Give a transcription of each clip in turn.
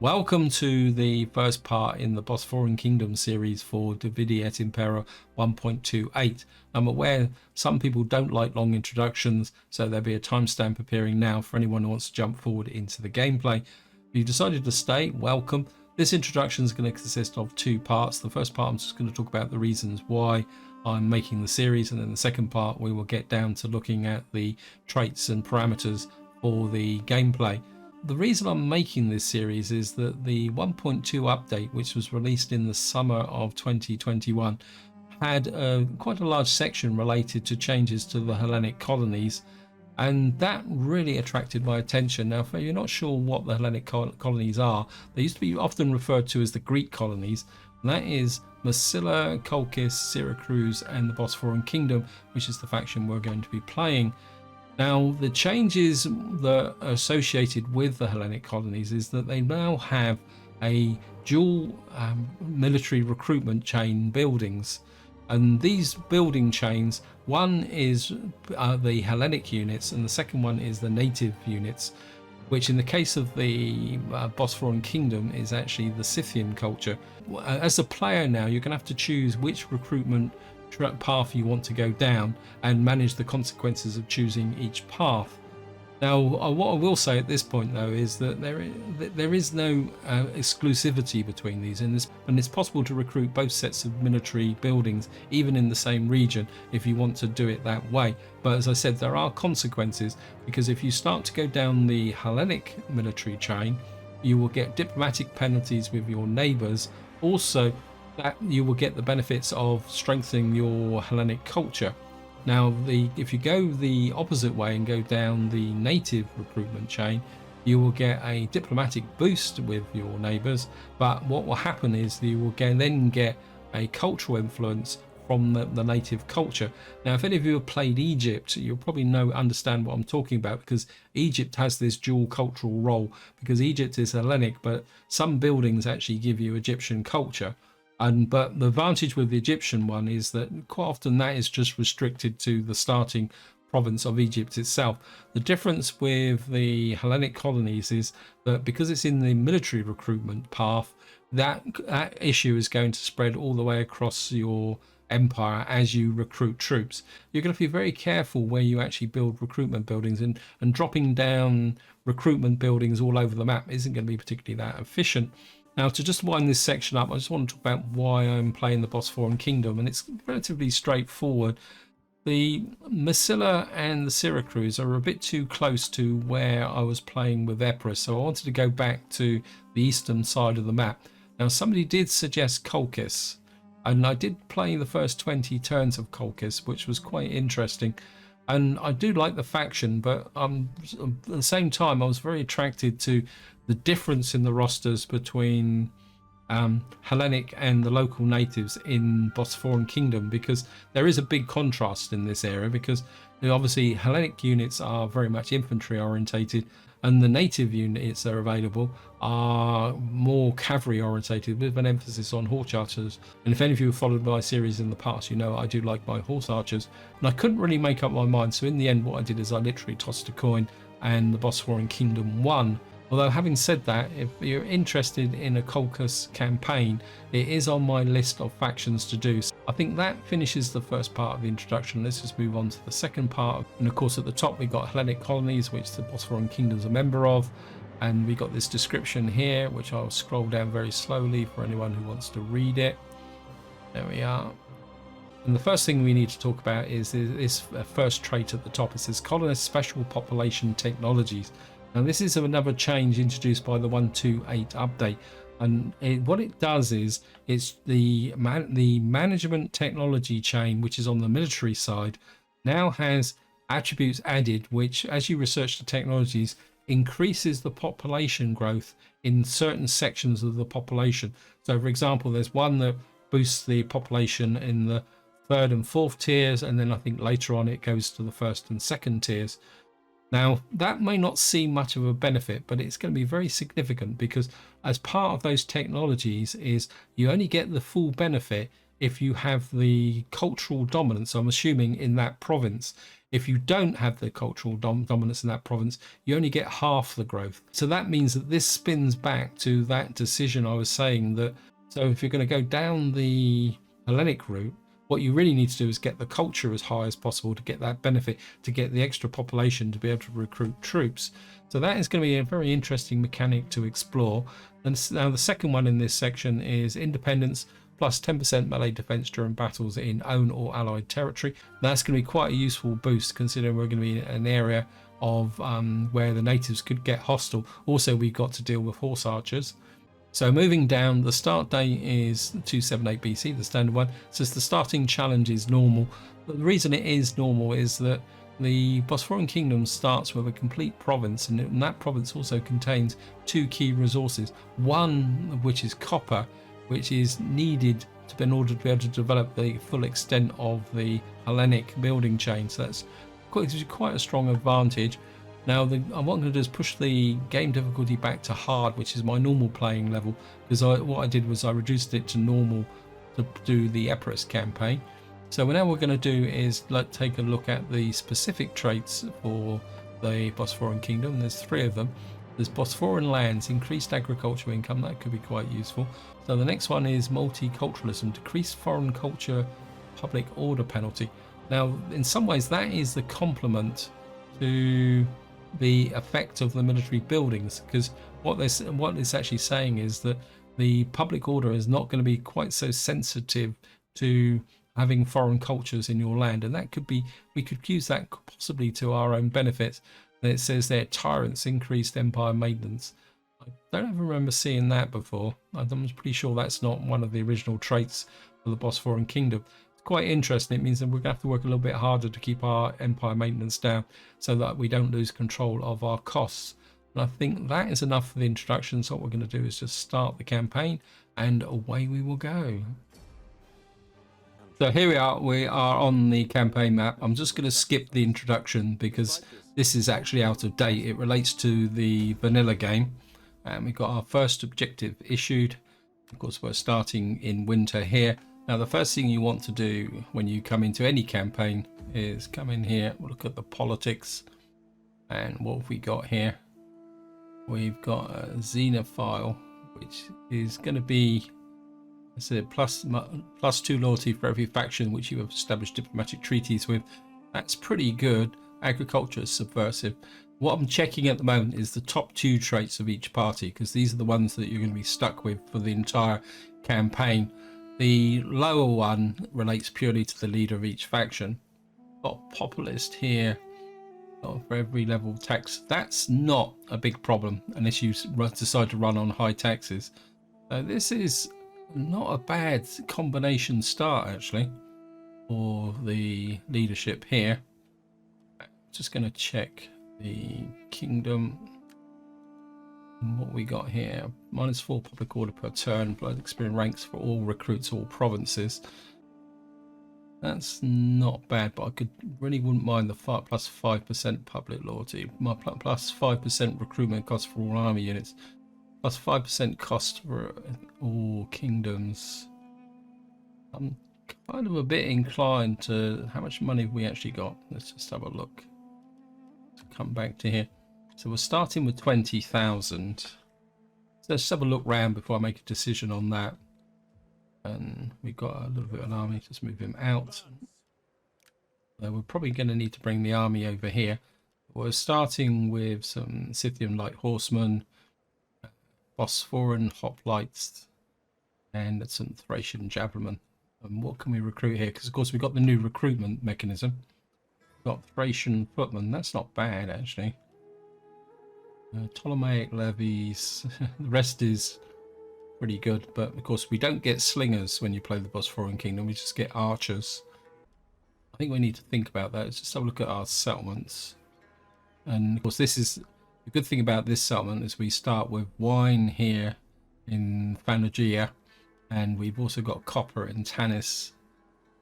Welcome to the first part in the Bosporan Kingdom series for Et Impera 1.28. I'm aware some people don't like long introductions, so there'll be a timestamp appearing now for anyone who wants to jump forward into the gameplay. If you decided to stay, welcome. This introduction is going to consist of two parts. The first part I'm just going to talk about the reasons why I'm making the series, and then the second part we will get down to looking at the traits and parameters for the gameplay. The reason I'm making this series is that the 1.2 update, which was released in the summer of 2021, had quite a large section related to changes to the Hellenic colonies, and that really attracted my attention. Now, if you're not sure what the Hellenic colonies are, they used to be often referred to as the Greek colonies, and that is Massilia, Colchis, Syracuse, and the Bosporan Kingdom, which is the faction we're going to be playing. Now, the changes that are associated with the Hellenic colonies is that they now have a dual military recruitment chain buildings. And these building chains, one is the Hellenic units and the second one is the native units, which in the case of the Bosporan Kingdom is actually the Scythian culture. As a player now, you're going to have to choose which recruitment path you want to go down and manage the consequences of choosing each path. Now, what I will say at this point though is that there is no exclusivity between these, and it's possible to recruit both sets of military buildings even in the same region if you want to do it that way. But as I said, there are consequences, because if you start to go down the Hellenic military chain, you will get diplomatic penalties with your neighbours. Also, that you will get the benefits of strengthening your Hellenic culture. Now, if you go the opposite way and go down the native recruitment chain, you will get a diplomatic boost with your neighbours, but what will happen is you will then get a cultural influence from the native culture. Now, if any of you have played Egypt, you'll probably understand what I'm talking about, because Egypt has this dual cultural role, because Egypt is Hellenic, but some buildings actually give you Egyptian culture. But the advantage with the Egyptian one is that quite often that is just restricted to the starting province of Egypt itself. The difference with the Hellenic colonies is that because it's in the military recruitment path, that issue is going to spread all the way across your empire as you recruit troops. You're going to be very careful where you actually build recruitment buildings, and dropping down recruitment buildings all over the map isn't going to be particularly that efficient. Now, to just wind this section up, I just want to talk about why I'm playing the Bosporan Kingdom, and it's relatively straightforward. The Massilia and the Syracuse are a bit too close to where I was playing with Epirus, so I wanted to go back to the eastern side of the map. Now, somebody did suggest Colchis, and I did play the first 20 turns of Colchis, which was quite interesting. And I do like the faction, but at the same time, I was very attracted to the difference in the rosters between Hellenic and the local natives in Bosporan Kingdom, because there is a big contrast in this area, because obviously Hellenic units are very much infantry orientated, and the native units that are available are more cavalry orientated, with an emphasis on horse archers. And if any of you have followed my series in the past, you know I do like my horse archers, and I couldn't really make up my mind, so in the end what I did is I literally tossed a coin and the Bosporan Kingdom won. Although, having said that, if you're interested in a Colchis campaign, it is on my list of factions to do. So I think that finishes the first part of the introduction. Let's just move on to the second part. And of course, at the top, we've got Hellenic colonies, which the Bosporan Kingdom is a member of. And we got this description here, which I'll scroll down very slowly for anyone who wants to read it. There we are. And the first thing we need to talk about is this first trait at the top. It says Colonist Special Population Technologies. Now, this is another change introduced by the 1.28 update, and what it does is it's the management technology chain, which is on the military side, now has attributes added which, as you research the technologies, increases the population growth in certain sections of the population. So, for example, there's one that boosts the population in the 3rd and 4th tiers, and then I think later on it goes to the 1st and 2nd tiers. Now, that may not seem much of a benefit, but it's going to be very significant, because as part of those technologies is you only get the full benefit if you have the cultural dominance, I'm assuming, in that province. If you don't have the cultural dominance in that province, you only get half the growth. So that means that this spins back to that decision I was saying, that so if you're going to go down the Hellenic route, what you really need to do is get the culture as high as possible to get that benefit, to get the extra population to be able to recruit troops. So that is going to be a very interesting mechanic to explore. And now the second one in this section is independence plus 10% melee defense during battles in own or allied territory. That's going to be quite a useful boost, considering we're going to be in an area of where the natives could get hostile. Also, we've got to deal with horse archers. So moving down, the start date is 278 BC, the standard one. Says the starting challenge is normal. But the reason it is normal is that the Bosporan Kingdom starts with a complete province, and that province also contains two key resources. One of which is copper, which is needed in order to be able to develop the full extent of the Hellenic building chain. So that's quite a strong advantage. Now, what I'm going to do is push the game difficulty back to hard, which is my normal playing level, because what I did was I reduced it to normal to do the Epirus campaign. So now we're going to do is take a look at the specific traits for the Bosporan Kingdom. There's 3 of them. There's Bosporan lands, increased agricultural income, that could be quite useful. So the next one is multiculturalism, decreased foreign culture public order penalty. Now, in some ways, that is the complement to the effect of the military buildings, because what it's actually saying is that the public order is not going to be quite so sensitive to having foreign cultures in your land, and that could be, we could use that possibly to our own benefit. And it says there, tyrants, increased empire maintenance. I don't ever remember seeing that before. I'm pretty sure that's not one of the original traits for the Bosporan Kingdom. Quite interesting. It means that we're going to have to work a little bit harder to keep our empire maintenance down so that we don't lose control of our costs. And I think that is enough for the introduction. So what we're going to do is just start the campaign, and away we will go. So here we are on the campaign map. I'm just going to skip the introduction because this is actually out of date. It relates to the vanilla game, and we've got our first objective issued. Of course, we're starting in winter here. Now, the first thing you want to do when you come into any campaign is come in here, look at the politics, and what have we got here? We've got a xenophile, which is going to be, I said, plus 2 loyalty for every faction which you have established diplomatic treaties with. That's pretty good. Agriculture is subversive. What I'm checking at the moment is the top 2 traits of each party, because these are the ones that you're going to be stuck with for the entire campaign. The lower one relates purely to the leader of each faction. Got populist here for every level of tax. That's not a big problem unless you decide to run on high taxes. So this is not a bad combination start actually for the leadership here. Just going to check the kingdom. And what we got here, -4 public order per turn, blood experience ranks for all recruits, all provinces. That's not bad, but I really wouldn't mind the plus 5% public loyalty, my plus 5% recruitment cost for all army units, plus 5% cost for all kingdoms. I'm kind of a bit inclined to, how much money have we actually got? Let's just have a look. Come back to here. So we're starting with 20,000. So let's have a look round before I make a decision on that. And we've got a little bit of an army. Just move him out. We're probably going to need to bring the army over here. We're starting with some Scythian light horsemen, Bosporan hoplites, and some Thracian javelin. And what can we recruit here? Because of course we've got the new recruitment mechanism. We've got Thracian footmen. That's not bad actually. Ptolemaic levies. The rest is pretty good, but of course we don't get slingers when you play the Bosporan Kingdom. We just get archers. I think we need to think about that. Let's just have a look at our settlements. And of course this is the good thing about this settlement is we start with wine here in Phanagia, and we've also got copper in Tanis.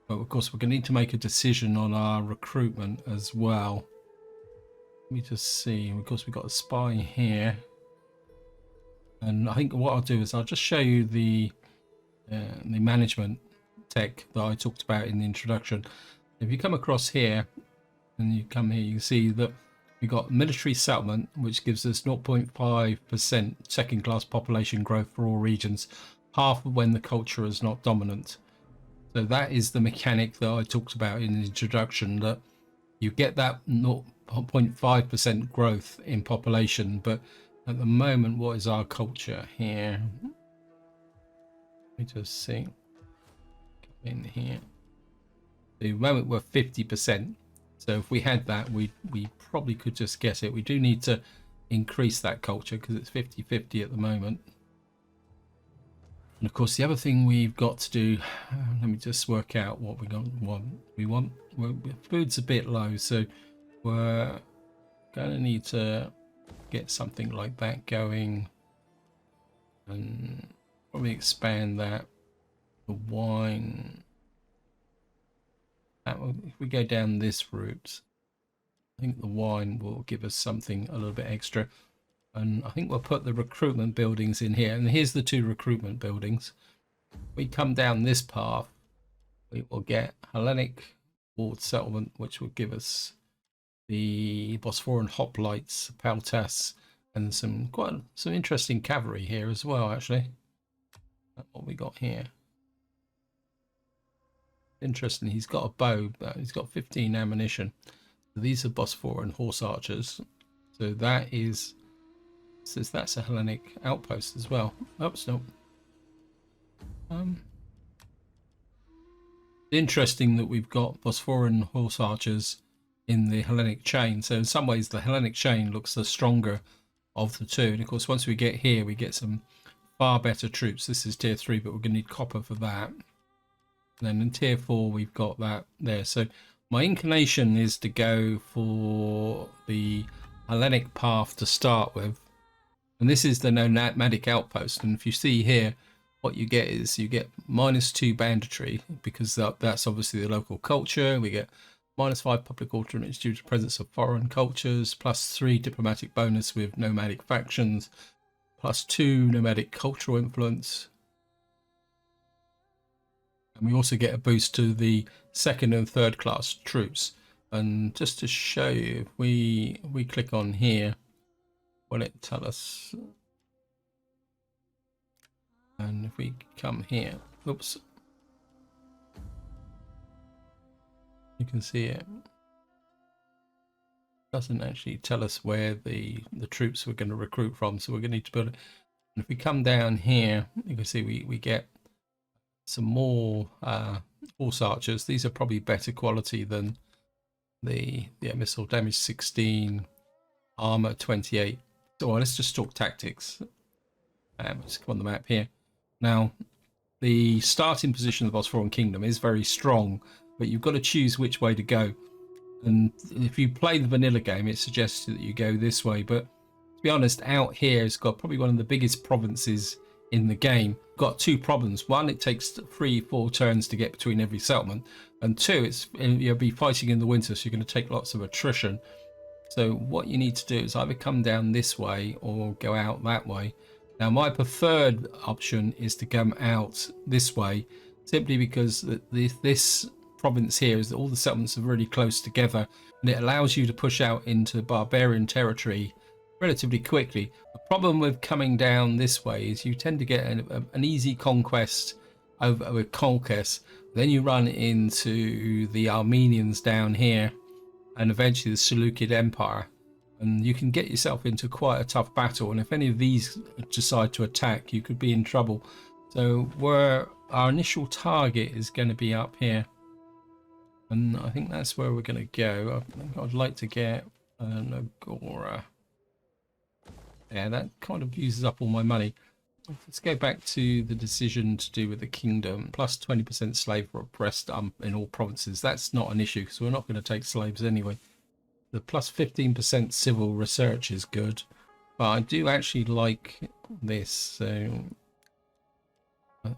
But of course we're going to need to make a decision on our recruitment as well. Let me just see. Of course we've got a spy here. And I think what I'll do is I'll just show you the management tech that I talked about in the introduction. If you come across here, and you come here, you can see that we've got military settlement, which gives us 0.5% second class population growth for all regions, half of when the culture is not dominant. So that is the mechanic that I talked about in the introduction, that you get that 0.5% growth in population. But at the moment, what is our culture here? Let me just see. Come in here. At the moment we're 50%. So if we had that, we probably could just get it. We do need to increase that culture because it's 50-50 at the moment. And of course, the other thing we've got to do, let me just work out what we want. Food's a bit low, so we're going to need to get something like that going, and probably expand that. The wine, if we go down this route, I think the wine will give us something a little bit extra. And I think we'll put the recruitment buildings in here. And here's the 2 recruitment buildings. We come down this path, we will get Hellenic walled settlement, which will give us the Bosporan hoplites, Peltas, and some interesting cavalry here as well, actually. That's what we got here. Interesting, he's got a bow, but he's got 15 ammunition. So these are Bosporan horse archers. So that is, says that's a Hellenic outpost as well. Oops, no. Interesting that we've got Bosporan horse archers in the Hellenic chain. So in some ways the Hellenic chain looks the stronger of the 2. And of course, once we get here, we get some far better troops. This is tier 3, but we're going to need copper for that. And then in tier 4, we've got that there. So my inclination is to go for the Hellenic path to start with. And this is the nomadic outpost. And if you see here, what you get is you get -2 banditry, because that's obviously the local culture. We get -5 public order due to the presence of foreign cultures, +3 diplomatic bonus with nomadic factions, +2 nomadic cultural influence. And we also get a boost to the 2nd and 3rd class troops. And just to show you, if we click on here, will it tell us? And if we come here, oops, you can see it doesn't actually tell us where the troops we're going to recruit from, so we're going to need to build it. And if we come down here, you can see we get some more horse archers. These are probably better quality than the missile damage 16, armor 28. So let's just talk tactics. Let's come on the map here. Now, the starting position of the Bosporan Kingdom is very strong, but you've got to choose which way to go. And if you play the vanilla game, it suggests that you go this way. But to be honest, out here it's got probably one of the biggest provinces in the game. Got 2 problems. One, it takes 3-4 turns to get between every settlement, and 2, you'll be fighting in the winter, so you're going to take lots of attrition. So what you need to do is either come down this way or go out that way. Now, my preferred option is to come out this way, simply because this province here is that all the settlements are really close together, and it allows you to push out into barbarian territory relatively quickly. The problem with coming down this way is you tend to get an easy conquest with Colchis. Then you run into the Armenians down here, and eventually the Seleucid Empire, and you can get yourself into quite a tough battle. And if any of these decide to attack, you could be in trouble. So where our initial target is going to be up here, and I think that's where we're going to go. I'd like to get an Agora. Yeah, that kind of uses up all my money. Let's go back to the decision to do with the kingdom. Plus 20% slave for oppressed in all provinces. That's not an issue because we're not going to take slaves anyway. The plus 15% civil research is good, but I do actually like this, so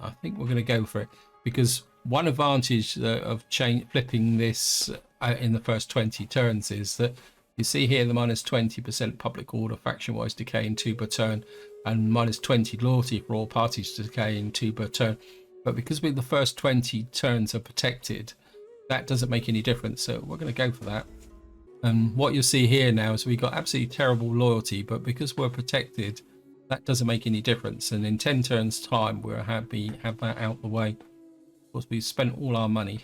I think we're going to go for it, because one advantage of flipping this in the first 20 turns is that you see here the -20% public order faction-wise decay in 2 per turn, and -20 loyalty for all parties to decay in 2 per turn. But because the first 20 turns are protected, that doesn't make any difference, so we're going to go for that. And what you'll see here now is we've got absolutely terrible loyalty, but because we're protected, that doesn't make any difference. And in 10 turns time, we're happy have that out the way. Of course, we've spent all our money.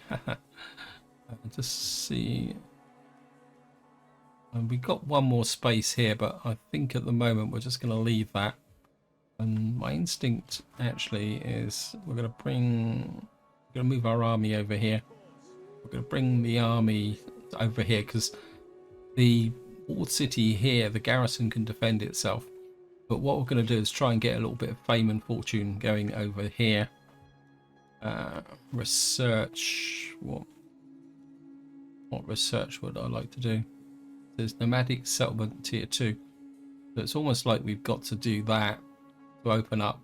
Just see. And we got one more space here, but I think at the moment we're just going to leave that. And my instinct actually is we're going to move our army over here. We're going to bring the army over here because the walled city here, the garrison can defend itself. But what we're going to do is try and get a little bit of fame and fortune going over here. Research. What research would I like to do? There's nomadic settlement tier 2. So it's almost like we've got to do that to open up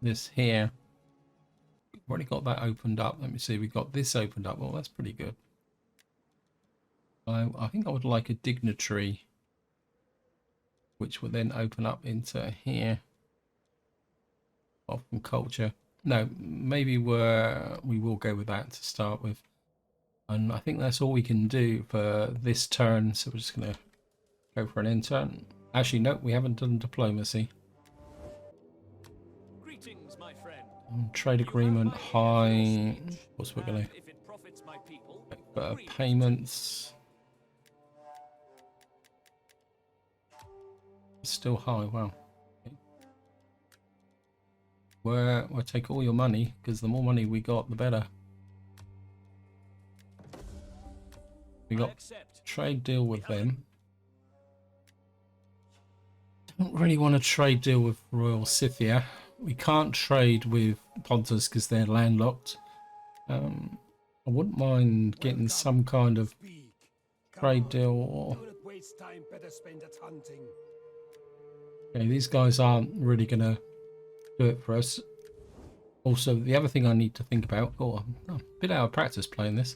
this here. We've already got that opened up. Let me see, we've got this opened up. Well, that's pretty good. I think I would like a dignitary, which will then open up into here. From culture. No, maybe we will go with that to start with. And I think that's all we can do for this turn. So we're just going to go for an intern. Actually, no, we haven't done diplomacy. Greetings, my friend. Trade agreement high. Of course, we're going to payments. It's still high. Wow. We'll take all your money because the more money we got, the better. We got trade deal with them. Don't really want to trade deal with Royal Scythia. We can't trade with Pontus because they're landlocked. I wouldn't mind getting some kind of trade deal. Or... Okay, these guys aren't really going to do it for us. Also, the other thing I need to think about, I'm a bit out of practice playing this,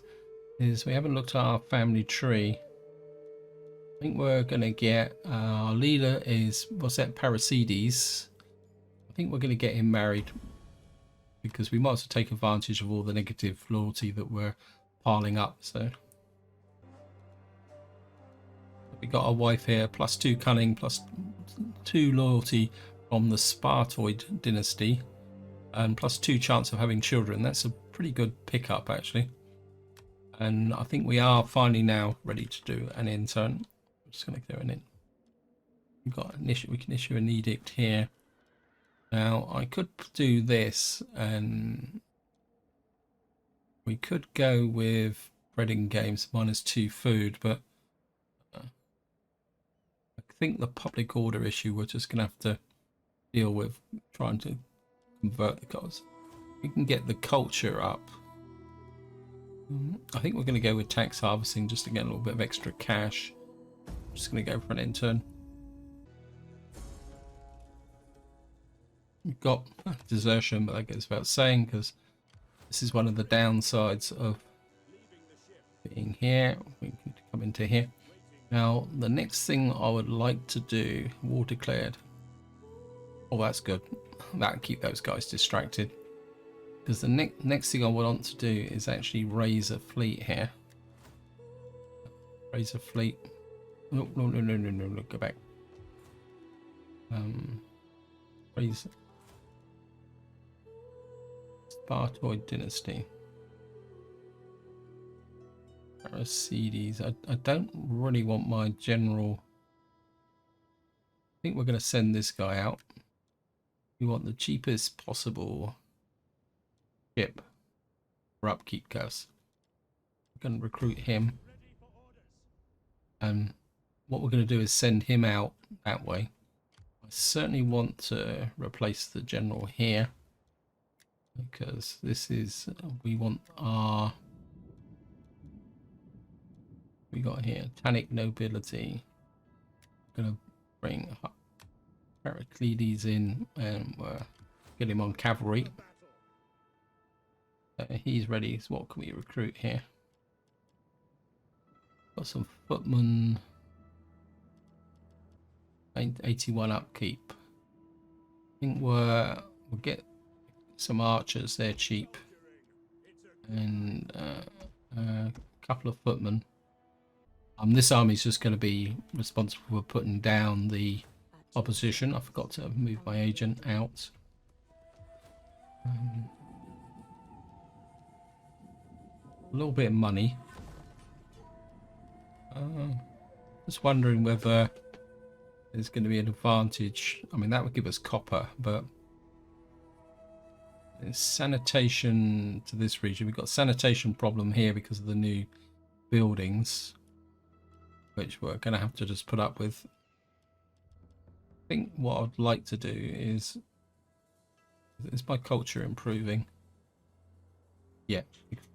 is we haven't looked at our family tree. I think we're going to get, our leader is, what's that, Parasides. I think we're going to get him married because we might as well take advantage of all the negative loyalty that we're piling up. So we got our wife here, +2 cunning, +2 loyalty from the Spartoid dynasty, and +2 chance of having children. That's a pretty good pickup actually. And I think we are finally now ready to do an intern. I'm just going to do an in. We've got an issue. We can issue an edict here. Now I could do this, and we could go with bread and games -2 food, but I think the public order issue we're just going to have to deal with, trying to convert the cars. We can get the culture up. I think we're going to go with tax harvesting just to get a little bit of extra cash. I'm just going to go for an intern. We've got desertion, but that goes without saying because this is one of the downsides of being here. We can come into here. Now, the next thing I would like to do, war declared. Oh, that's good. That'll keep those guys distracted. Because the next thing I want to do is actually raise a fleet here. Raise a fleet. No, go back. Raise Spartoid dynasty. Parasides. I don't really want my general. I think we're going to send this guy out. We want the cheapest possible ship for upkeep costs. We're going to recruit him. And what we're going to do is send him out that way. I certainly want to replace the general here. Because this is, we want our, we got here, Tannic nobility. We're going to bring Heraclides in and get him on cavalry. He's ready. So what can we recruit here? Got some footmen. 81 upkeep. I think we'll get some archers. They're cheap, and a couple of footmen. This army is just going to be responsible for putting down the opposition. I forgot to move my agent out. A little bit of money. Just wondering whether there's going to be an advantage. I mean, that would give us copper, but there's sanitation to this region. We've got a sanitation problem here because of the new buildings, which we're going to have to just put up with. I think what I'd like to do is my culture improving? Yeah,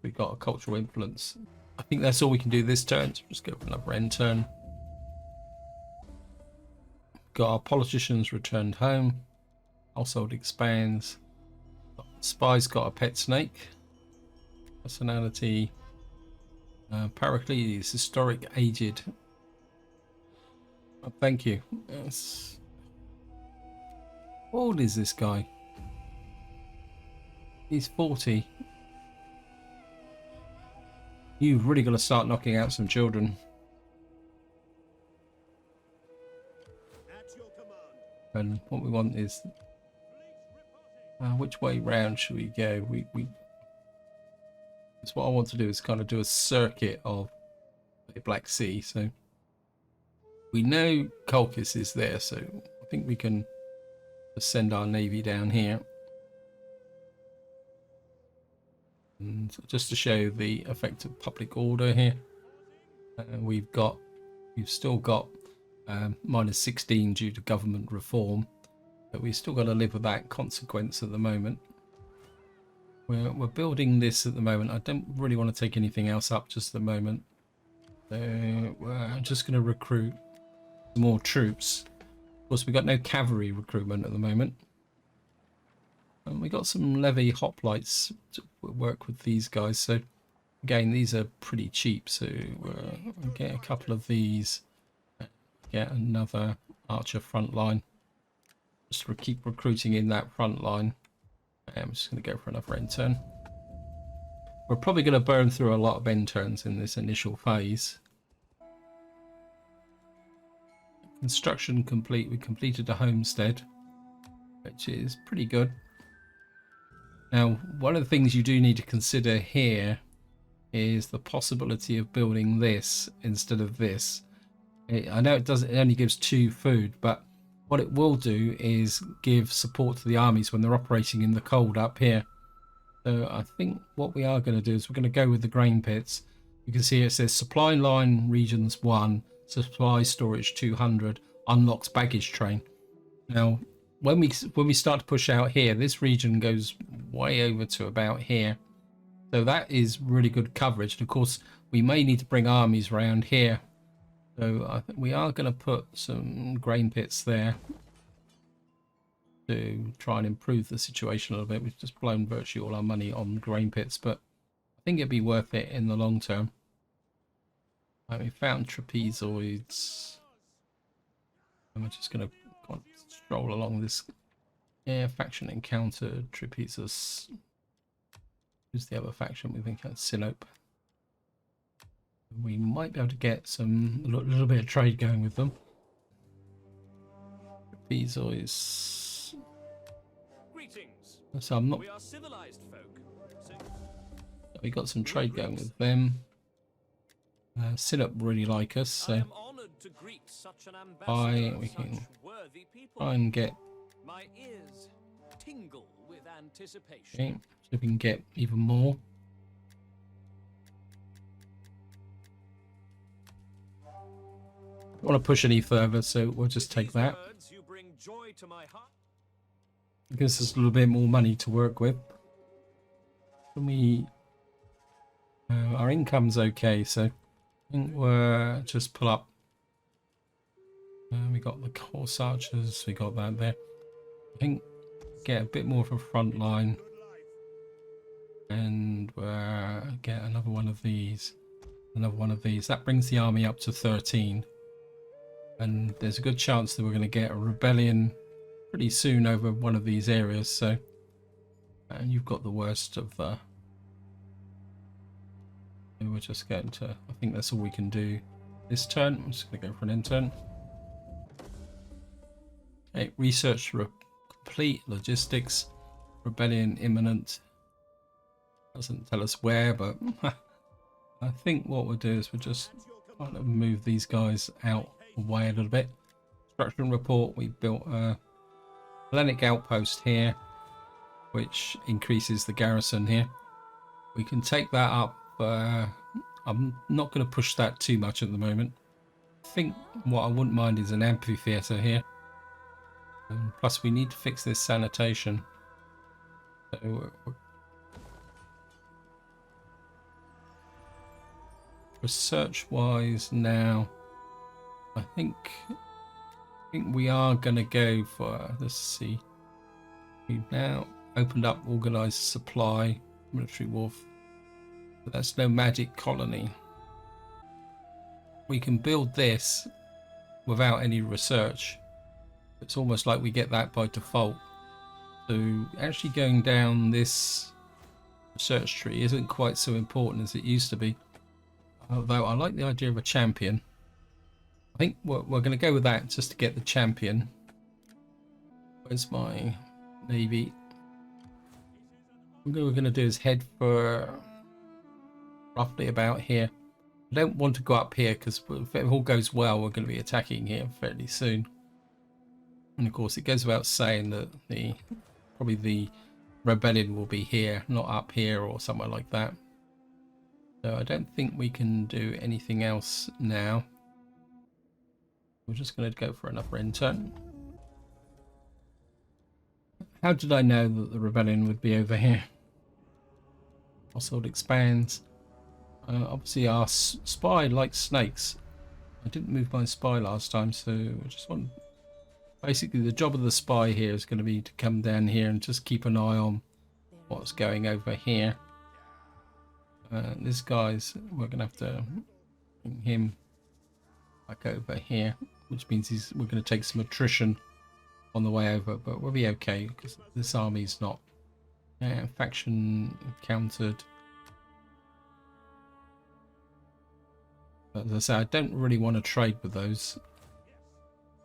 we've got a cultural influence. I think that's all we can do this turn. So just go for another end turn. Got our politicians returned home. Household expands. Spy's got a pet snake. Personality. Pericles, historic, aged. Oh, thank you. Yes. How old is this guy? He's 40. You've really got to start knocking out some children. And what we want is... which way round should we go? It's what I want to do is kind of do a circuit of the Black Sea. So we know Colchis is there, so I think we can send our navy down here. And just to show the effect of public order here, we've still got -16 due to government reform, but we've still got to live with that consequence at the moment. We're building this at the moment. I don't really want to take anything else up just at the moment. So we're just going to recruit more troops. Of course, we've got no cavalry recruitment at the moment. And we got some levy hoplites to work with these guys. So again, these are pretty cheap. So we'll get a couple of these. Get another archer front line. Just to keep recruiting in that front line. I'm just going to go for another end turn. We're probably going to burn through a lot of end turns in this initial phase. Construction complete. We completed a homestead, which is pretty good. Now, one of the things you do need to consider here is the possibility of building this instead of this. I know it only gives 2 food, but what it will do is give support to the armies when they're operating in the cold up here. So I think what we are going to do is we're going to go with the grain pits. You can see it says supply line regions 1, supply storage 200, unlocks baggage train. Now, when we start to push out here, this region goes way over to about here. So that is really good coverage. And of course, we may need to bring armies around here. So I think we are going to put some grain pits there to try and improve the situation a little bit. We've just blown virtually all our money on grain pits, but I think it'd be worth it in the long term. We found trapezoids. And we're just going to stroll along this faction encounter. Trapezus. Who's the other faction? We think that's Sinope. We might be able to get a little bit of trade going with them. Trapezoids. Greetings. So I'm not. We are civilized folk. So... We got some trade going with them. Sinope really like us, so I am honored to greet such an ambassador we of can such worthy people. try and get. My ears tingle with anticipation. Okay, so we can get even more. Don't want to push any further, so we'll just take that. You bring joy to my heart. It gives us a little bit more money to work with. Can we? Our income's okay, so I think we'll just pull up. We got the horse archers. We got that there. I think get a bit more of a front line, and get another one of these. Another one of these. That brings the army up to 13. And there's a good chance that we're going to get a rebellion pretty soon over one of these areas. So, and you've got the worst of the. We're just going to. I think that's all we can do this turn. I'm just going to go for an end turn. Okay, research complete. Logistics. Rebellion imminent. Doesn't tell us where, but I think what we'll do is we'll just kind of move these guys out away a little bit. Construction report. We built a Hellenic outpost here, which increases the garrison here. We can take that up. I'm not going to push that too much at the moment. I think what I wouldn't mind is an amphitheatre here. Plus we need to fix this sanitation. So research wise now, I think we are going to go for, let's see, we've now opened up organised supply, military wharf, but that's no magic colony. We can build this without any research. It's almost like we get that by default. So actually going down this research tree isn't quite so important as it used to be. Although I like the idea of a champion. I think we're going to go with that just to get the champion. Where's my navy? What we're going to do is head for roughly about here. I don't want to go up here because if it all goes well, we're going to be attacking here fairly soon. And of course, it goes without saying that probably the rebellion will be here, not up here or somewhere like that. So I don't think we can do anything else now. We're just going to go for another end turn. How did I know that the rebellion would be over here? Household expands. Obviously our spy likes snakes. I didn't move my spy last time, so I just want... Basically the job of the spy here is going to be to come down here and just keep an eye on what's going over here. This guy's, we're going to have to bring him back over here, which means we're going to take some attrition on the way over, but we'll be okay because this army's not faction countered. But as I say, I don't really want to trade with those.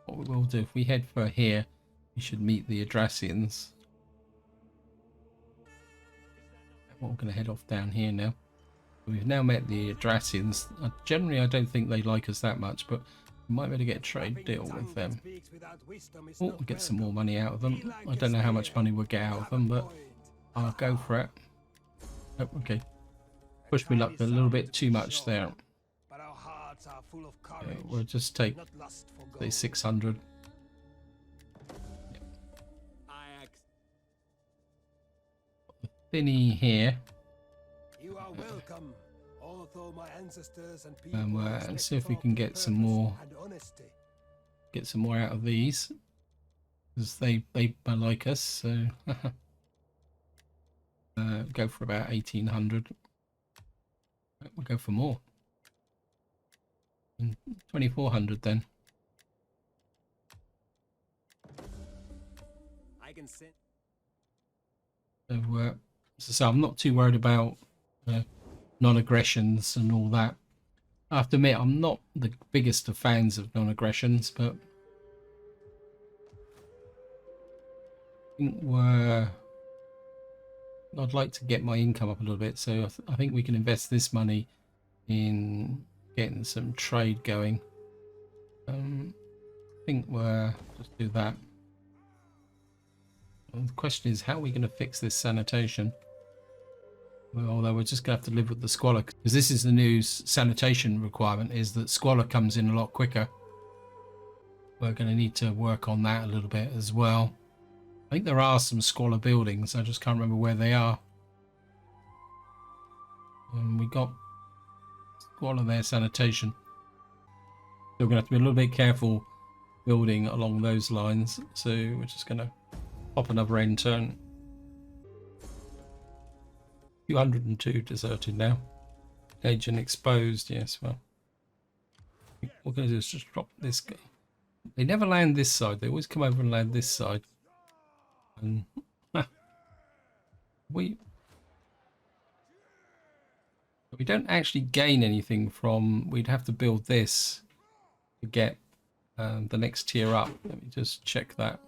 What we will do, if we head for here, we should meet the Adrasians. We're going to head off down here now. We've now met the Adrasians. Generally, I don't think they like us that much, but we might be able to get a trade deal with them. Oh, we'll get some more money out of them. I don't know how much money we'll get out of them, but I'll go for it. Oh, okay. Pushed me luck a little bit too much there. Okay, we'll just take, say, 600. Thinny here. You are welcome. Although my ancestors and And see if we can get some more. Get some more out of these, because they like us. So go for about 1800. We'll go for more. 2400 then. I can send. So I'm not too worried about non-aggressions and all that. I have to admit, I'm not the biggest of fans of non-aggressions, but I think I'd like to get my income up a little bit, so I think we can invest this money in getting some trade going. I think we'll just do that. And the question is, how are we going to fix this sanitation? Well, although we're just going to have to live with the squalor, because this is the new sanitation requirement, is that squalor comes in a lot quicker. We're going to need to work on that a little bit as well. I think there are some squalor buildings, I just can't remember where they are. We got squalor there, sanitation. So we're going to have to be a little bit careful building along those lines. So we're just going to pop another end turn. 202 deserted now. Agent exposed, yes, well. What we're going to do is just drop this guy. They never land this side, they always come over and land this side. And We don't actually gain anything from. We'd have to build this to get the next tier up. Let me just check that.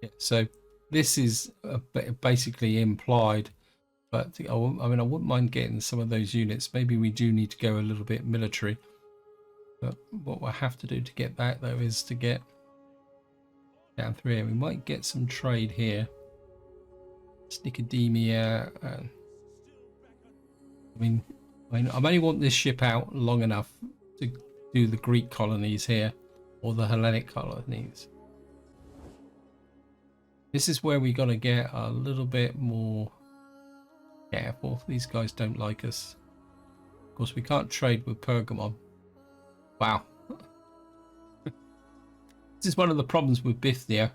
Yeah, so this is basically implied, but I mean, I wouldn't mind getting some of those units. Maybe we do need to go a little bit military, but what we'll have to do to get that though is to get down through here. We might get some trade here. Snicademia. I mean, I only want this ship out long enough to do the Greek colonies here, or the Hellenic colonies. This is where we got to get a little bit more careful. These guys don't like us. Of course, we can't trade with Pergamon. Wow. This is one of the problems with Bithynia.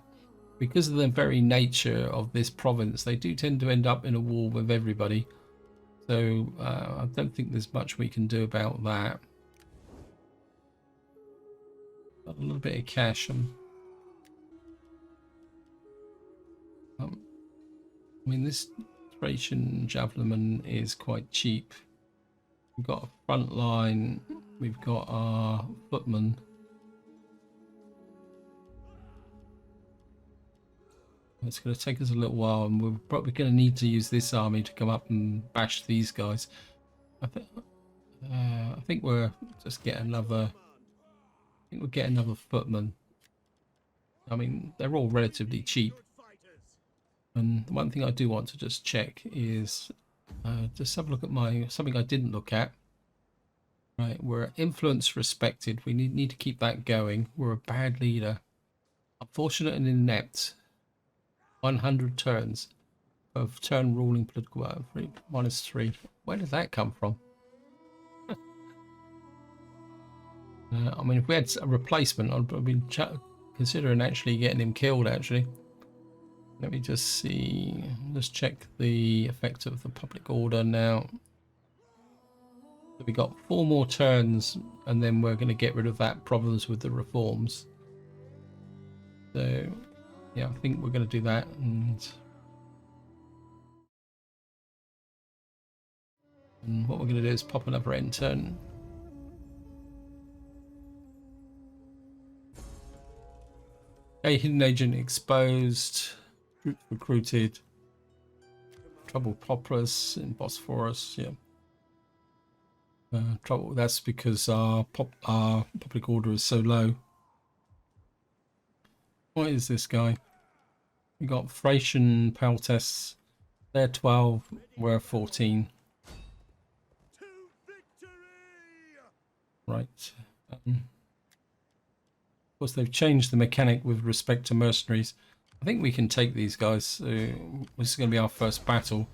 Because of the very nature of this province, they do tend to end up in a war with everybody. So I don't think there's much we can do about that. Got a little bit of cash. I mean, this Thracian javelin is quite cheap. We've got a front line. We've got our footmen. It's going to take us a little while, and we're probably going to need to use this army to come up and bash these guys. I think we'll just get another. I think we'll get another footman. I mean, they're all relatively cheap. And one thing I do want to just check is just have a look at something I didn't look at. Right, we're influence respected. We need to keep that going. We're a bad leader. Unfortunate and inept. 100 turns of turn ruling political -3. Where did that come from? I mean, if we had a replacement, I'd be considering actually getting him killed. Actually, let me just see. Let's check the effect of the public order now. So we got 4 more turns, and then we're going to get rid of that problems with the reforms. So. Yeah, I think we're going to do that, and what we're going to do is pop another end turn. Okay, hidden agent exposed, troops recruited, trouble populace in Bosporan. Yeah, trouble. That's because our public order is so low. What is this guy? We got Thracian Peltes. They're 12. We're 14. Right. Of course, they've changed the mechanic with respect to mercenaries. I think we can take these guys. This is going to be our first battle.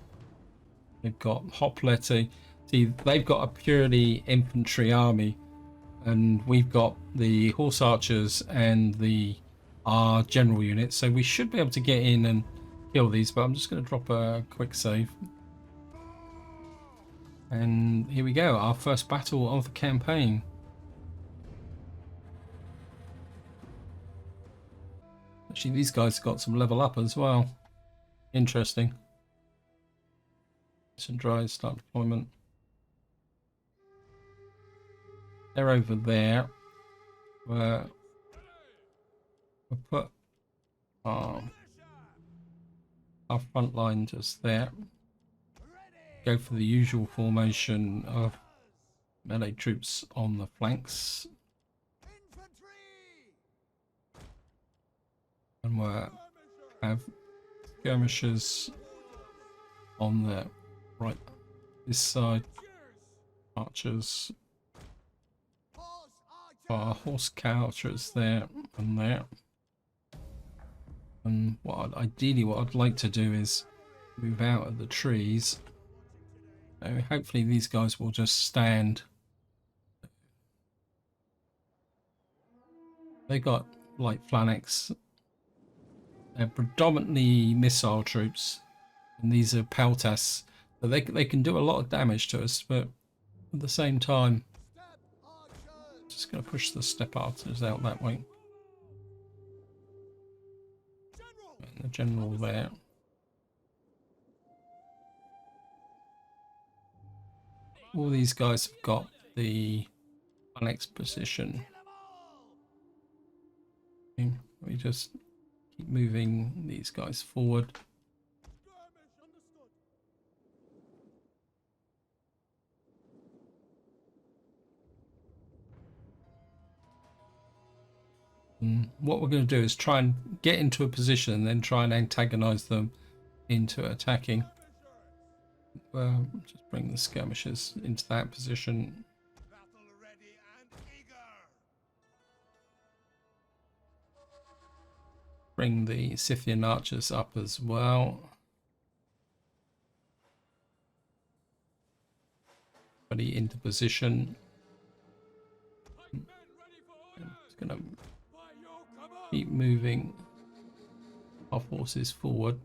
They've got Hoplite. See, they've got a purely infantry army, and we've got the horse archers and our general units, so we should be able to get in and kill these. But I'm just going to drop a quick save, and here we go, our first battle of the campaign. Actually, these guys got some level up as well. Interesting. Some dry start deployment. They're over there. We'll put our front line just there. Go for the usual formation of melee troops on the flanks. And we'll have skirmishers on the right, this side, archers, our horse archers there and there. And ideally what I'd like to do is move out of the trees. So hopefully these guys will just stand. They got light phalanx. They're predominantly missile troops, and these are peltas. So they can do a lot of damage to us, but at the same time, just going to push the step archers out that way. And the general there. all these guys have got the annexed position. Okay, we just keep moving these guys forward. And what we're going to do is try and get into a position and then try and antagonize them into attacking. Just bring the skirmishers into that position. Bring the Scythian archers up as well. Ready into position. I'm just gonna keep moving our forces forward.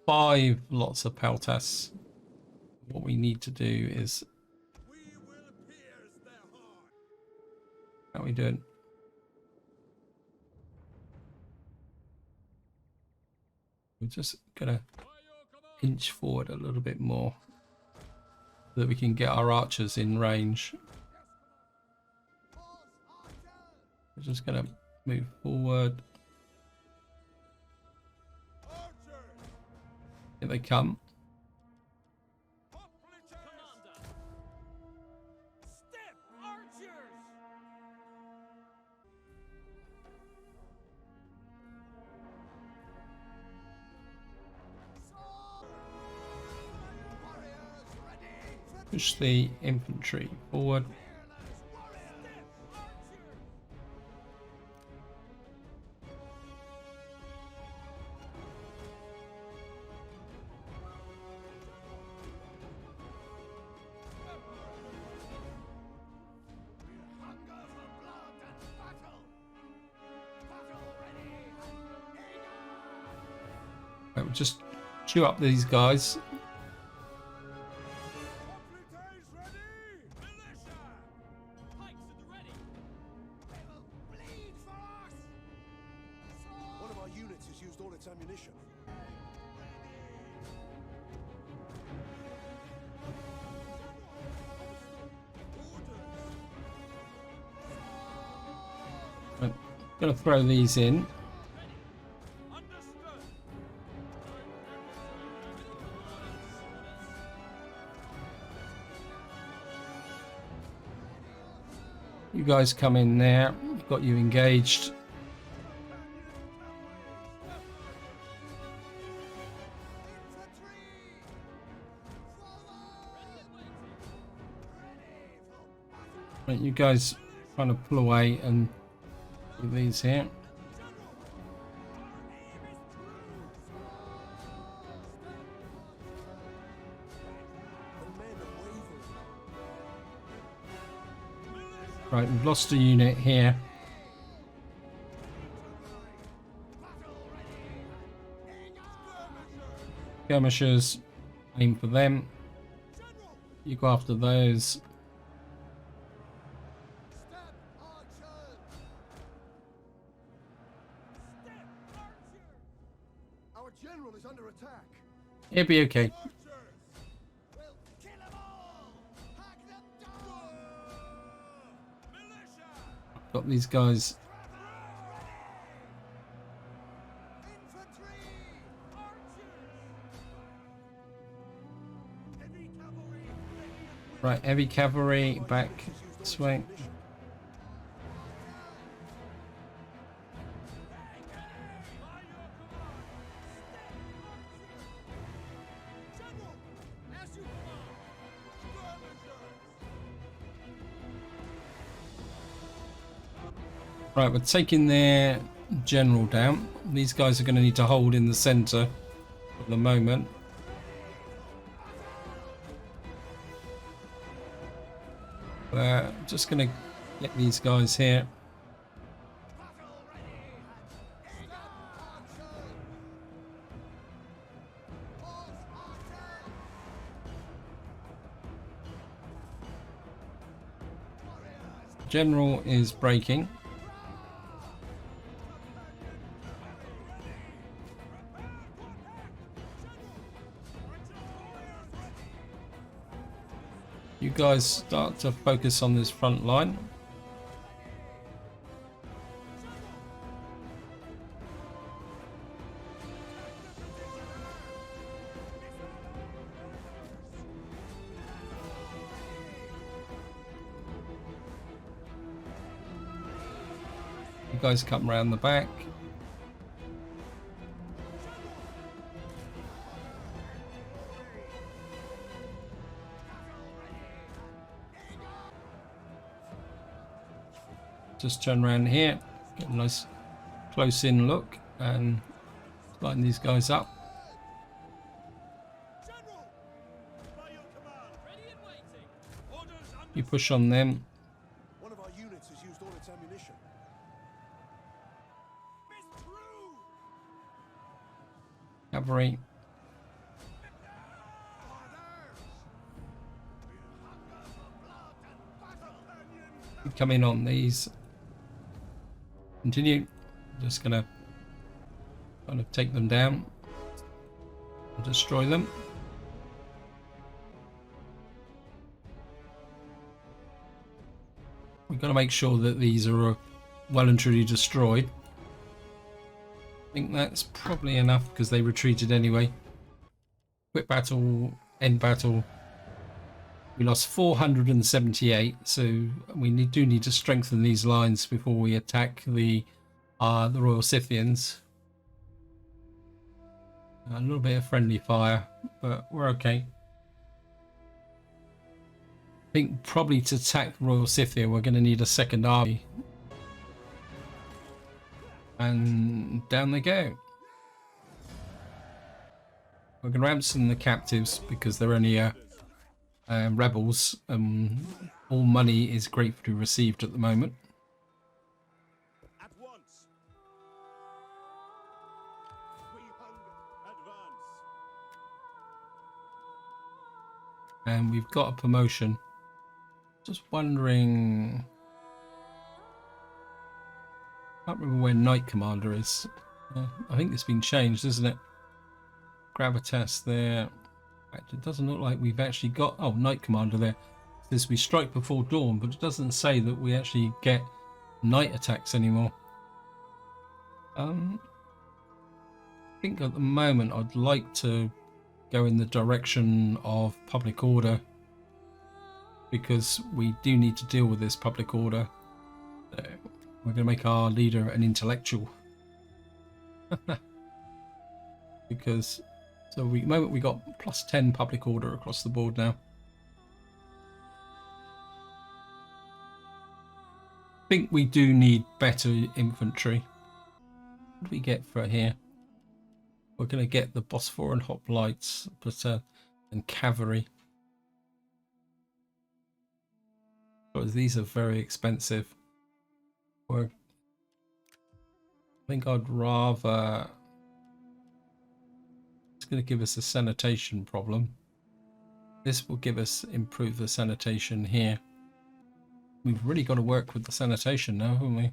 5 lots of peltas. What we need to do is, how are we doing? We're just gonna inch forward a little bit more so that we can get our archers in range. We're just gonna move forward. Here they come. Push the infantry forward. Right, we'll just chew up these guys. I'm going to throw these in. You guys come in there. Got you engaged. Right, you guys trying to pull away and do these here. Right, we've lost a unit here. Skirmishers, aim for them. You go after those. Our general is under attack. It'll be okay. Got these guys. Right, heavy cavalry back this way. Right, we're taking their general down. These guys are going to need to hold in the center for the moment. We're just going to get these guys here. General is breaking. guys start to focus on this front line. You guys come around the back. Just turn around here, get a nice close in look and line these guys up. General! By your command. Ready and waiting. Orders under... You push on them. One of our units has used all its ammunition. Miss Brew! Cavalry. You come in on these. Continue. Just gonna kind of take them down and destroy them. We've got to make sure that these are well and truly destroyed. I think that's probably enough because they retreated anyway. Quit battle, end battle. We lost 478, so we do need to strengthen these lines before we attack the Royal Scythians. A little bit of friendly fire, but we're okay. I think probably to attack Royal Scythia, we're going to need a second army. And down they go. We're going to ransom the captives because they're only rebels. All money is gratefully received at the moment. At once. We hunger. Advance. And we've got a promotion. Just wondering... I can't remember where Knight Commander is. I think it's been changed, isn't it? Gravitas there. It doesn't look like we've actually got... Oh, Knight Commander there. It says we strike before dawn, but it doesn't say that we actually get night attacks anymore. I think at the moment I'd like to go in the direction of public order, because we do need to deal with this public order. We're going to make our leader an intellectual. Because... So at the moment we got plus 10 public order across the board now. I think we do need better infantry. What do we get for here? We're going to get the Bosporan hoplites, but and cavalry. But these are very expensive. I think I'd rather... It's going to give us a sanitation problem. This will give us improve the sanitation here. We've really got to work with the sanitation now, haven't we?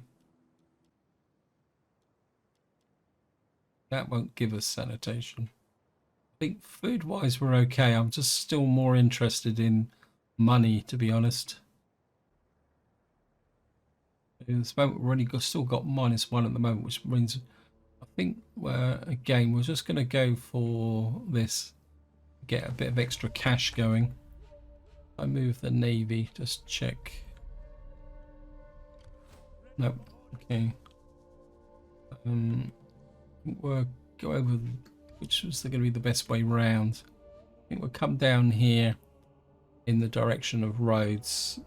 That won't give us sanitation. I think food wise we're okay. I'm just still more interested in money, to be honest. At this moment we've already still got -1 at the moment, which means I think again we're just going to go for this, get a bit of extra cash going. I move the navy, just check. Nope. Okay. I think we'll go over which was going to be the best way round. I think we'll come down here in the direction of Rhodes.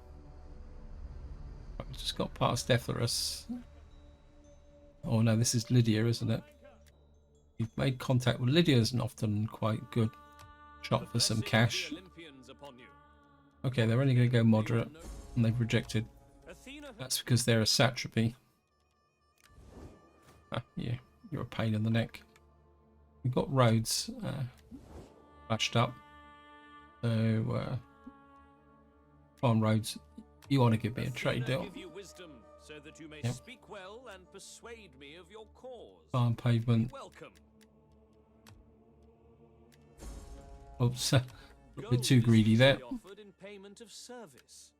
I've just got past Epirus. Oh no, this is Lydia, isn't it? You've made contact with Lydia. Isn't often quite good shot for some cash. Okay, they're only going to go moderate, and they've rejected. That's because they're a satrapy. Yeah, you're a pain in the neck. We've got Rhodes flashed up. So, come on, Rhodes. You want to give me a trade deal? So that you may Yep. speak well and persuade me of your cause. Farm pavement. Welcome. Oops. A bit too greedy there. Offered in payment of service.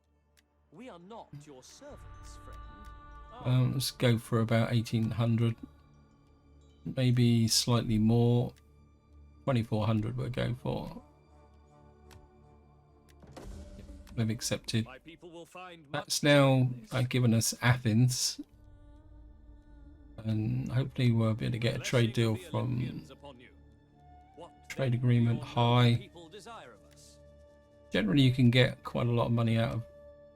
We are not your servants, friend. Let's go for about 1800, maybe slightly more. 2400 we'll go for. We've accepted. My people will find That's now given us Athens, and hopefully we'll be able to get a trade deal from trade agreement high. Generally you can get quite a lot of money out of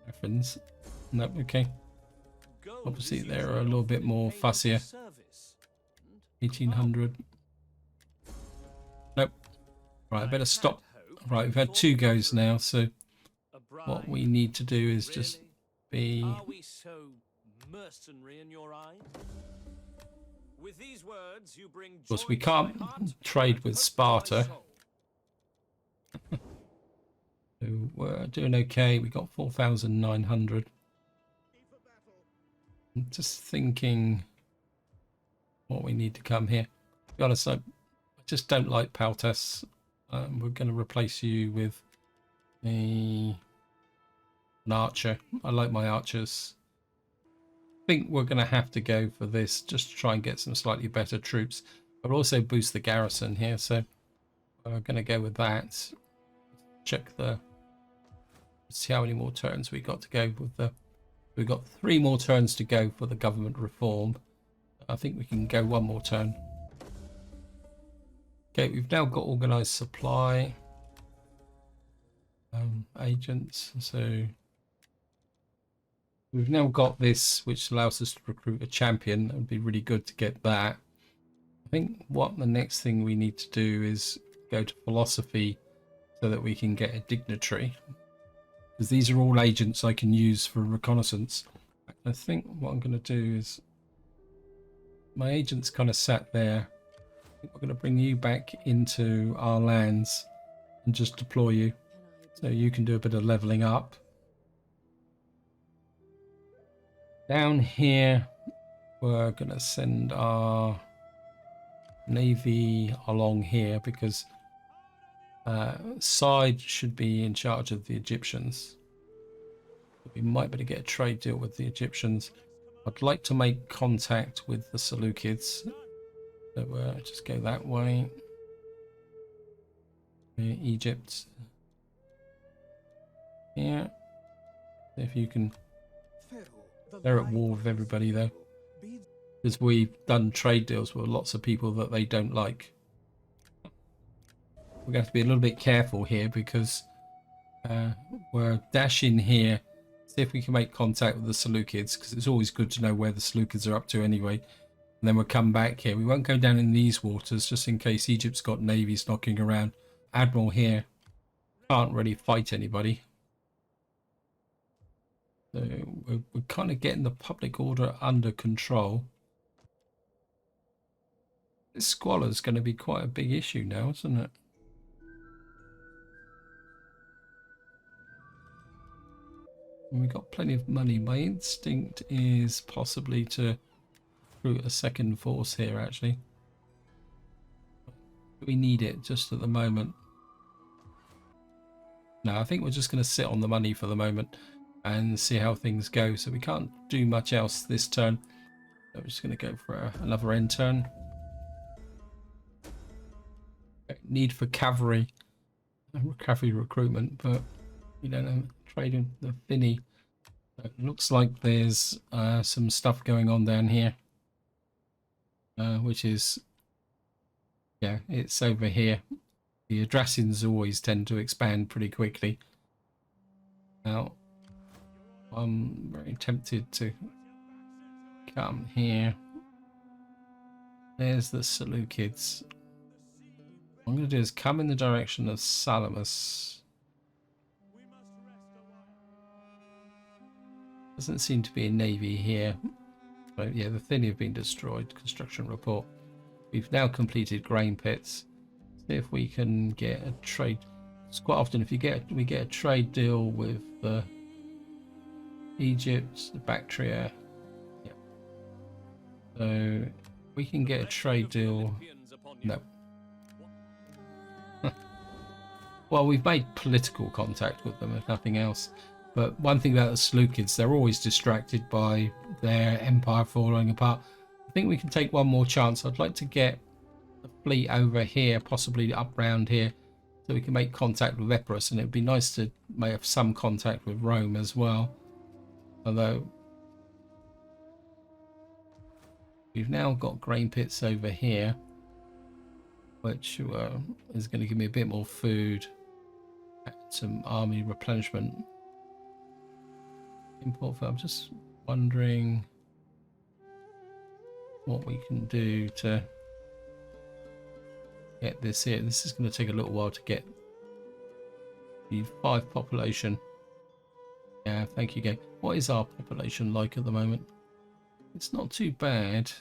Athens. Nope, okay. Obviously they're a little bit more fussier. 1800. Nope. Right, I better stop. Right, we've had 2 goes now, so what we need to do is just be... Are we so mercenary in your eyes? With these words, you bring Of course, we can't trade with Sparta. So we're doing okay. We got 4,900. I'm just thinking what we need to come here. To be honest, I just don't like Paltas. We're going to replace you with an archer. I like my archers. I think we're going to have to go for this just to try and get some slightly better troops. But also boost the garrison here, so we're going to go with that. Check the... see how many more turns we got to go with the... we've got 3 more turns to go for the government reform. I think we can go 1 more turn. Okay, we've now got organised supply. Agents, so we've now got this, which allows us to recruit a champion. It would be really good to get that. I think what the next thing we need to do is go to philosophy so that we can get a dignitary, because these are all agents I can use for reconnaissance. I think what I'm going to do is, my agent's kind of sat there. I think we're going to bring you back into our lands and just deploy you so you can do a bit of leveling up. Down here we're going to send our navy along here, because Side should be in charge of the Egyptians. We might be able to get a trade deal with the Egyptians. I'd like to make contact with the Seleucids. So just go that way. Egypt. Yeah. If you can... they're at war with everybody though, because we've done trade deals with lots of people that they don't like. We're going to have to be a little bit careful here, because we're dashing here. See if we can make contact with the Seleucids, because it's always good to know where the Seleucids are up to anyway. And then we'll come back here. We won't go down in these waters just in case Egypt's got navies knocking around. Admiral here can't really fight anybody. So we're kind of getting the public order under control. This squalor's going to be quite a big issue now, isn't it? And we've got plenty of money. My instinct is possibly to recruit a second force here, actually. We need it just at the moment. No, I think we're just going to sit on the money for the moment and see how things go. So we can't do much else this turn. So we're just going to go for another end turn. Need for cavalry recruitment, but we don't have trading the Finny. It looks like there's some stuff going on down here, which is, yeah, it's over here. The Adrasins always tend to expand pretty quickly. Now, I'm very tempted to come here. There's the Seleucids. What I'm going to do is come in the direction of Salamis. Doesn't seem to be a navy here. But yeah, the Thinny have been destroyed. Construction report. We've now completed grain pits. See if we can get a trade. It's quite often if we get a trade deal with Egypt, the Bactria. Yeah. So we can get a trade deal. No. Well, we've made political contact with them, if nothing else. But one thing about the Seleucids, they're always distracted by their empire falling apart. I think we can take one more chance. I'd like to get the fleet over here, possibly up round here, so we can make contact with Epirus, and it'd be nice to have some contact with Rome as well. Although we've now got grain pits over here, which is going to give me a bit more food, some army replenishment. Import. I'm just wondering what we can do to get this here. This is going to take a little while to get the 5 population. Yeah, thank you, game. What is our population like at the moment? It's not too bad.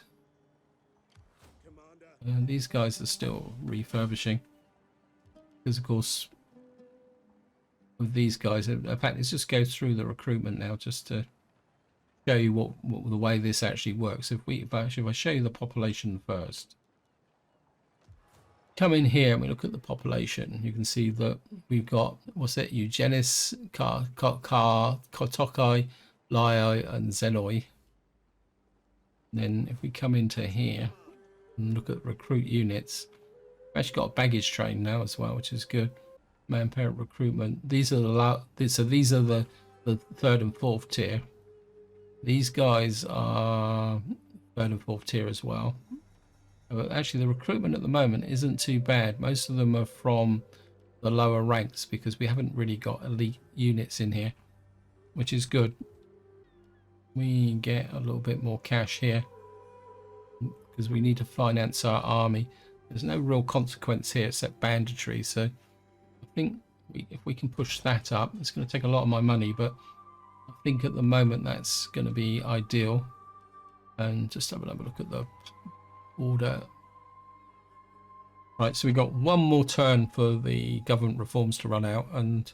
And these guys are still refurbishing. Because, of course, with these guys, in fact, let's just go through the recruitment now just to show you what the way this actually works. If I show you the population first. Come in here and we look at the population. You can see that we've got, what's it, Eugenis, Kotokai, Lai, and Zenoi. And then if we come into here and look at recruit units, we've actually got a baggage train now as well, which is good. Manpower recruitment. These are the 3rd and 4th tier. These guys are 3rd and 4th tier as well. But actually, the recruitment at the moment isn't too bad. Most of them are from the lower ranks because we haven't really got elite units in here, which is good. We get a little bit more cash here because we need to finance our army. There's no real consequence here except banditry, so I think if we can push that up, it's going to take a lot of my money, but I think at the moment that's going to be ideal. And just have a look at the order. Right, so we got one more turn for the government reforms to run out, and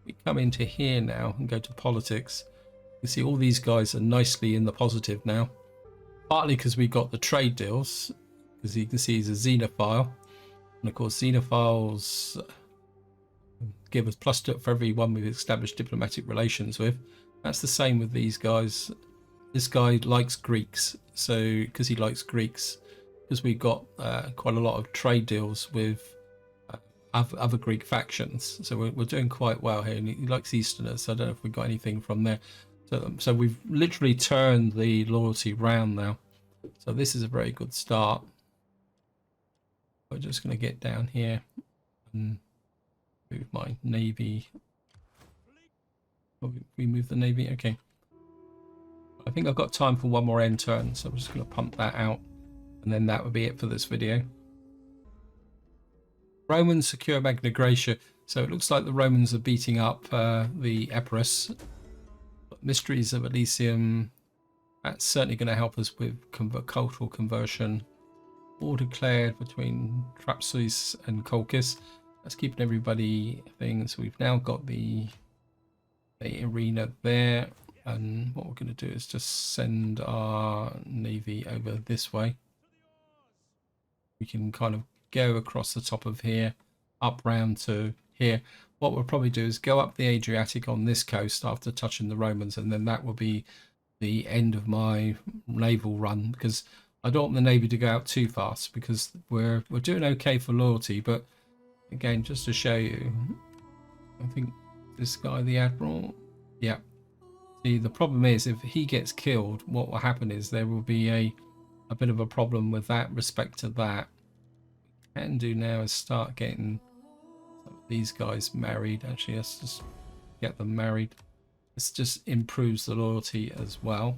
we come into here now and go to politics. You see all these guys are nicely in the positive now, partly because we got the trade deals, because you can see he's a xenophile, and of course xenophiles give us +2 for everyone we've established diplomatic relations with. That's the same with these guys. This guy likes Greeks, so because he likes Greeks, because we've got quite a lot of trade deals with other Greek factions, so we're doing quite well here. And he likes Easterners, so I don't know if we got anything from there. So we've literally turned the loyalty round now. So this is a very good start. We're just going to get down here and move my navy. We move the navy, okay. I think I've got time for one more end turn, so I'm just going to pump that out, and then that would be it for this video. Romans secure Magna Graecia. So it looks like the Romans are beating up the Epirus. But Mysteries of Elysium, that's certainly going to help us with cultural conversion. War declared between Thapsus and Colchis. That's keeping everybody things. We've now got the arena there. And what we're going to do is just send our navy over this way. We can kind of go across the top of here, up round to here. What we'll probably do is go up the Adriatic on this coast after touching the Romans, and then that will be the end of my naval run, because I don't want the navy to go out too fast, because we're doing okay for loyalty. But again, just to show you, I think this guy, the Admiral, yeah. The problem is, if he gets killed, what will happen is there will be a bit of a problem with that respect to that. What we can do now is start getting these guys married. Actually, let's just get them married. This just improves the loyalty as well.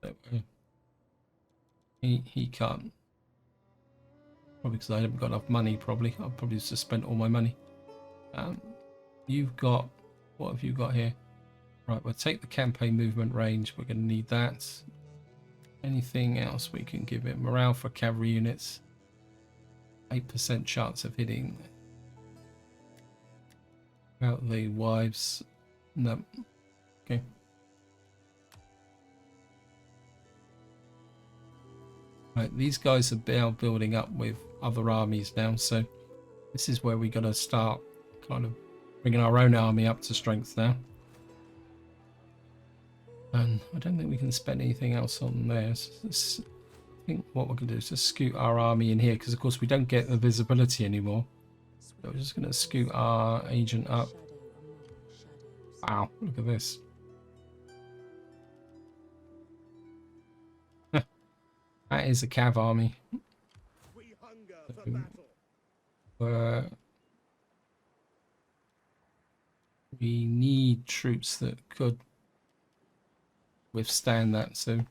So, he can't. Probably because I haven't got enough money, probably. I've probably just spent all my money. You've got... What have you got here? Right, we'll take the campaign movement range. We're going to need that. Anything else we can give it? Morale for cavalry units. 8% chance of hitting. About the wives. No. Okay. Right, these guys are now building up with other armies now, so This is where we got to start kind of bringing our own army up to strength now. And I don't think we can spend anything else on there. So I think what we're going to do is just scoot our army in here, because of course we don't get the visibility anymore. So we're just going to scoot our agent up. Wow, look at this. That is a cav army. We hunger for battle. We need troops that could withstand that, so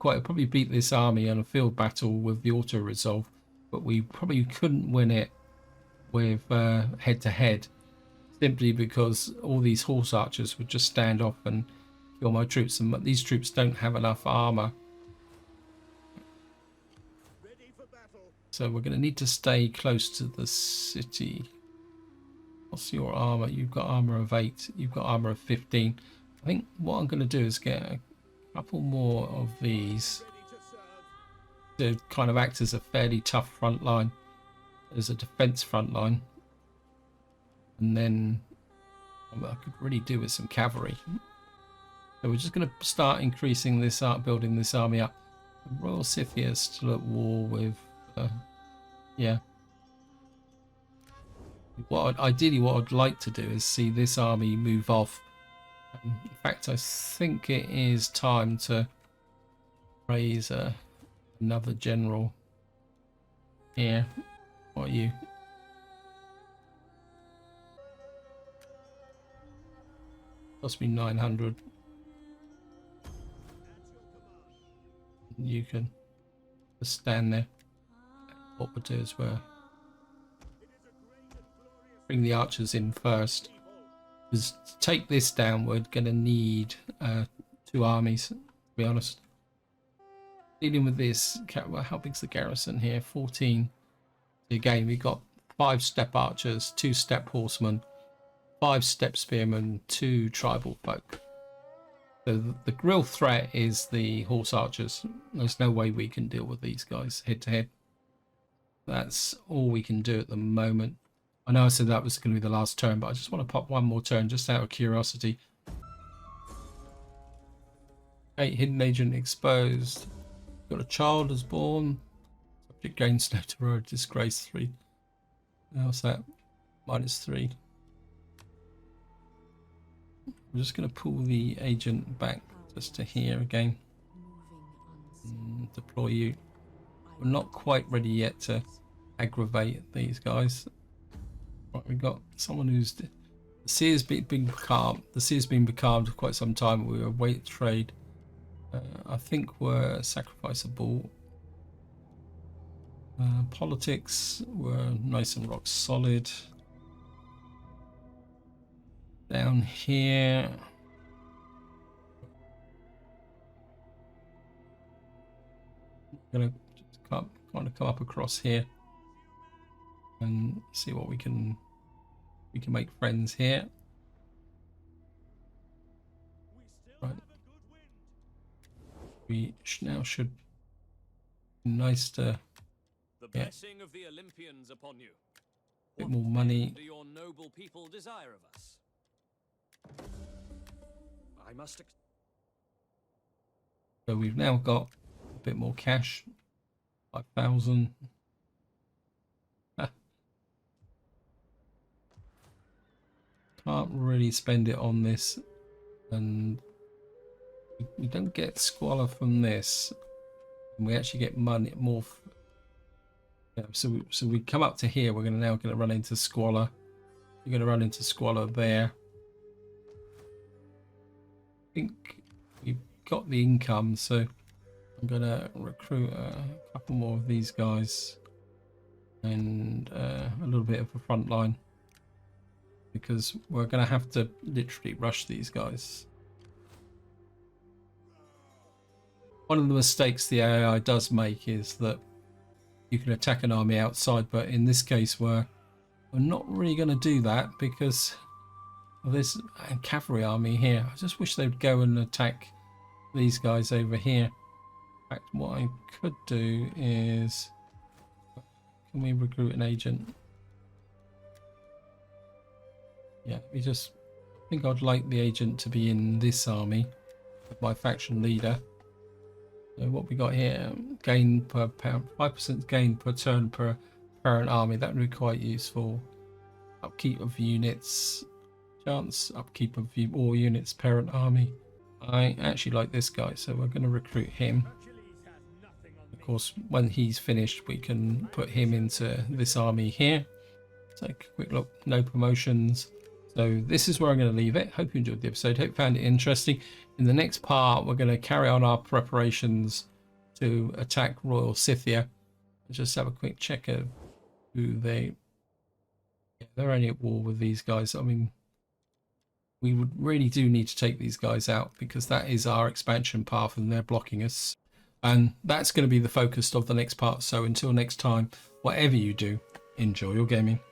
probably beat this army in a field battle with the auto resolve, but we probably couldn't win it with head to head, simply because all these horse archers would just stand off and kill my troops, and these troops don't have enough armor. Ready for battle. So we're going to need to stay close to the city. What's your armor? You've got armor of 8. You've got armor of 15. I think what I'm going to do is get a couple more of these Ready to serve. to kind of act as a fairly tough front line, as a defense front line. And then I could really do with some cavalry. So we're just going to start increasing this building this army up. The Royal Scythia is still at war with, yeah. Ideally, what I'd like to do is see this army move off. In fact, I think it is time to raise another general here. What are you? Cost me 900. You can just stand there. What we'll do is we'll bring the archers in first. Because to take this down, we're going to need 2 armies, to be honest. Dealing with this, well, how big's the garrison here? 14. Again, we've got 5 step archers, 2 step horsemen, 5 step spearmen, 2 tribal folk. So the real threat is the horse archers. There's no way we can deal with these guys head to head. That's all we can do at the moment. I know I said that was going to be the last turn, but I just want to pop one more turn just out of curiosity. 8 hidden agent exposed. Got a child is born. Subject gains notoriety, disgrace 3. How's that? -3. I'm just going to pull the agent back just to here again. Deploy you. We're not quite ready yet to aggravate these guys. Right, we've got someone who's... The sea has been becalmed. The sea has been becalmed for quite some time. We await trade. I think we're sacrificeable. Politics were nice and rock solid. Down here, I'm gonna just kind of come up across here and see what we can make friends here. Right, we now should be nice to The blessing of the Olympians upon you. bit What more money. do your noble people desire of us? I must. So we've now got a bit more cash, 5,000. Can't really spend it on this, and we don't get squalor from this, and we actually get money more. Yeah, so we come up to here. We're now going to run into squalor. You're going to run into squalor there. I think we've got the income, so I'm going to recruit a couple more of these guys and a little bit of a front line, because we're going to have to literally rush these guys. One of the mistakes the AI does make is that you can attack an army outside, but in this case we're not really going to do that because of this cavalry army here. I just wish they'd go and attack these guys over here. In fact, what I could do is, can we recruit an agent? Yeah, we just think I'd like the agent to be in this army with my faction leader. So what we got here, gain per pound, 5% gain per turn per parent army. That would be quite useful. Upkeep of units, chance upkeep of all units parent army. I actually like this guy, so we're going to recruit him. Of course, when he's finished, we can put him into this army here. Take a quick look, no promotions. So this is where I'm going to leave it. Hope you enjoyed the episode. Hope you found it interesting. In the next part, we're going to carry on our preparations to attack Royal Scythia. Just have a quick check of who they... Yeah, they're only at war with these guys. I mean, we would really do need to take these guys out because that is our expansion path and they're blocking us. And that's going to be the focus of the next part. So until next time, whatever you do, enjoy your gaming.